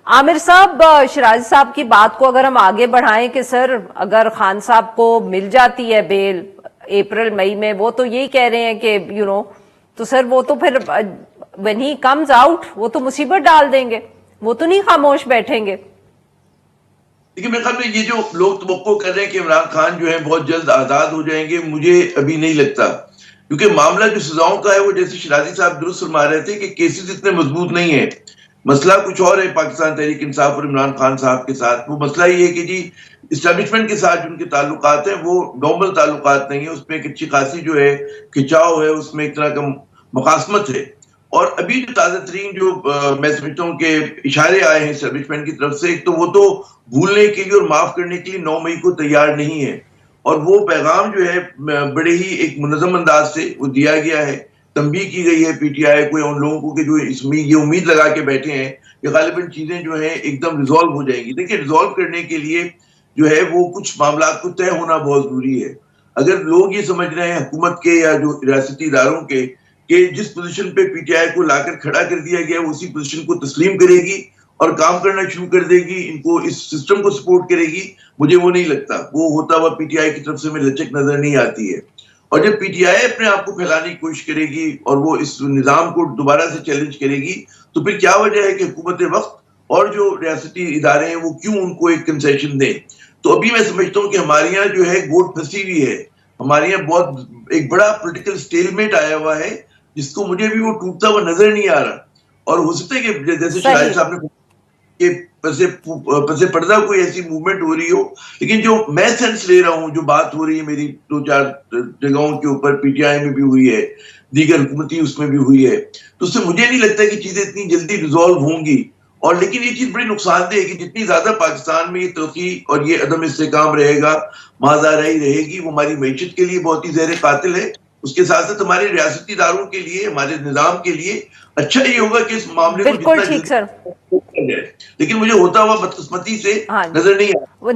عامر صاحب، شرازی صاحب کی بات کو اگر ہم آگے بڑھائیں کہ سر اگر خان صاحب کو مل جاتی ہے بیل اپریل مئی میں، وہ تو یہی کہہ رہے ہیں کہ تو سر وہ تو پھر when he comes out وہ تو مصیبت ڈال دیں گے، وہ تو نہیں خاموش بیٹھیں گے. لیکن میرے خیال میں یہ جو لوگ توقع کر رہے ہیں کہ عمران خان جو ہے بہت جلد آزاد ہو جائیں گے، مجھے ابھی نہیں لگتا، کیونکہ معاملہ جو سزاؤں کا ہے وہ جیسے شرازی صاحب درست فرما رہے تھے کہ کیسز اتنے مضبوط نہیں ہیں. مسئلہ کچھ اور ہے پاکستان تحریک انصاف اور عمران خان صاحب کے ساتھ. وہ مسئلہ یہ ہے کہ جی اسٹیبلشمنٹ کے ساتھ جو ان کے تعلقات ہیں وہ نارمل تعلقات نہیں ہیں، اس میں ایک اچھی خاصی جو ہے کھچاؤ ہے، اس میں ایک طرح کا مقاسمت ہے. اور ابھی جو تازہ ترین جو میں سمجھتا ہوں کہ اشارے آئے ہیں اسٹیبلشمنٹ کی طرف سے، تو وہ تو بھولنے کے لیے اور معاف کرنے کے لیے 9 مئی کو تیار نہیں ہے. اور وہ پیغام جو ہے بڑے ہی ایک منظم انداز سے وہ دیا گیا ہے، تنبیہ کی گئی ہے پی ٹی آئی کو ان لوگوں کو کہ جو یہ امید لگا کے بیٹھے ہیں کہ غالباً چیزیں جو ہیں ایک دم ریزالو ہو جائیں گی. دیکھیں ریزالو کرنے کے لیے جو ہے وہ کچھ معاملات کو طے ہونا بہت ضروری ہے. اگر لوگ یہ سمجھ رہے ہیں حکومت کے یا جو ریاستی اداروں کے کہ جس پوزیشن پہ پی ٹی آئی کو لا کر کھڑا کر دیا گیا وہ اسی پوزیشن کو تسلیم کرے گی اور کام کرنا شروع کر دے گی، ان کو اس سسٹم کو سپورٹ کرے گی، مجھے وہ نہیں لگتا. وہ ہوتا ہوا پی ٹی آئی کی طرف سے میں لچک نظر نہیں آتی ہے. اور جب پی ٹی آئی اپنے آپ کو پھیلانے کی کوشش کرے گی اور وہ اس نظام کو دوبارہ سے چیلنج کرے گی، تو پھر کیا وجہ ہے کہ حکومت وقت اور جو ریاستی ادارے ہیں وہ کیوں ان کو ایک کنسیشن دیں. تو ابھی میں سمجھتا ہوں کہ ہمارے یہاں جو ہے گوٹ پھنسی ہوئی ہے، ہمارے یہاں بہت ایک بڑا پولیٹیکل سٹیلمیٹ آیا ہوا ہے جس کو مجھے بھی وہ ٹوٹتا ہوا نظر نہیں آ رہا. اور ہو سکتا ہے کہ جیسے شاہد صاحب نے کہ پسے پردہ کوئی ایسی موومنٹ ہو رہی ہو، لیکن جو میں سینس لے رہا ہوں، جو بات ہو رہی ہے میری 2-4 جگہوں کے اوپر، پی ٹی آئی میں بھی ہوئی ہے، دیگر حکومتی اس میں بھی ہوئی ہے، تو اس سے مجھے نہیں لگتا کہ چیزیں اتنی جلدی ریزالو ہوں گی. اور لیکن یہ چیز بڑی نقصان دہ ہے کہ جتنی زیادہ پاکستان میں یہ ترقی اور یہ عدم استحکام رہے گا، مازاداری رہے گی، وہ ہماری معیشت کے لیے بہت ہی زہر قاتل ہے. اس کے ساتھ ساتھ ہمارے ریاستی اداروں کے لیے، ہمارے نظام کے لیے اچھا یہ ہوگا کہ اس معاملے کو بالکل جتنا ٹھیک سر، جلدی، لیکن مجھے ہوتا ہوا بدقسمتی سے نظر نہیں آتا.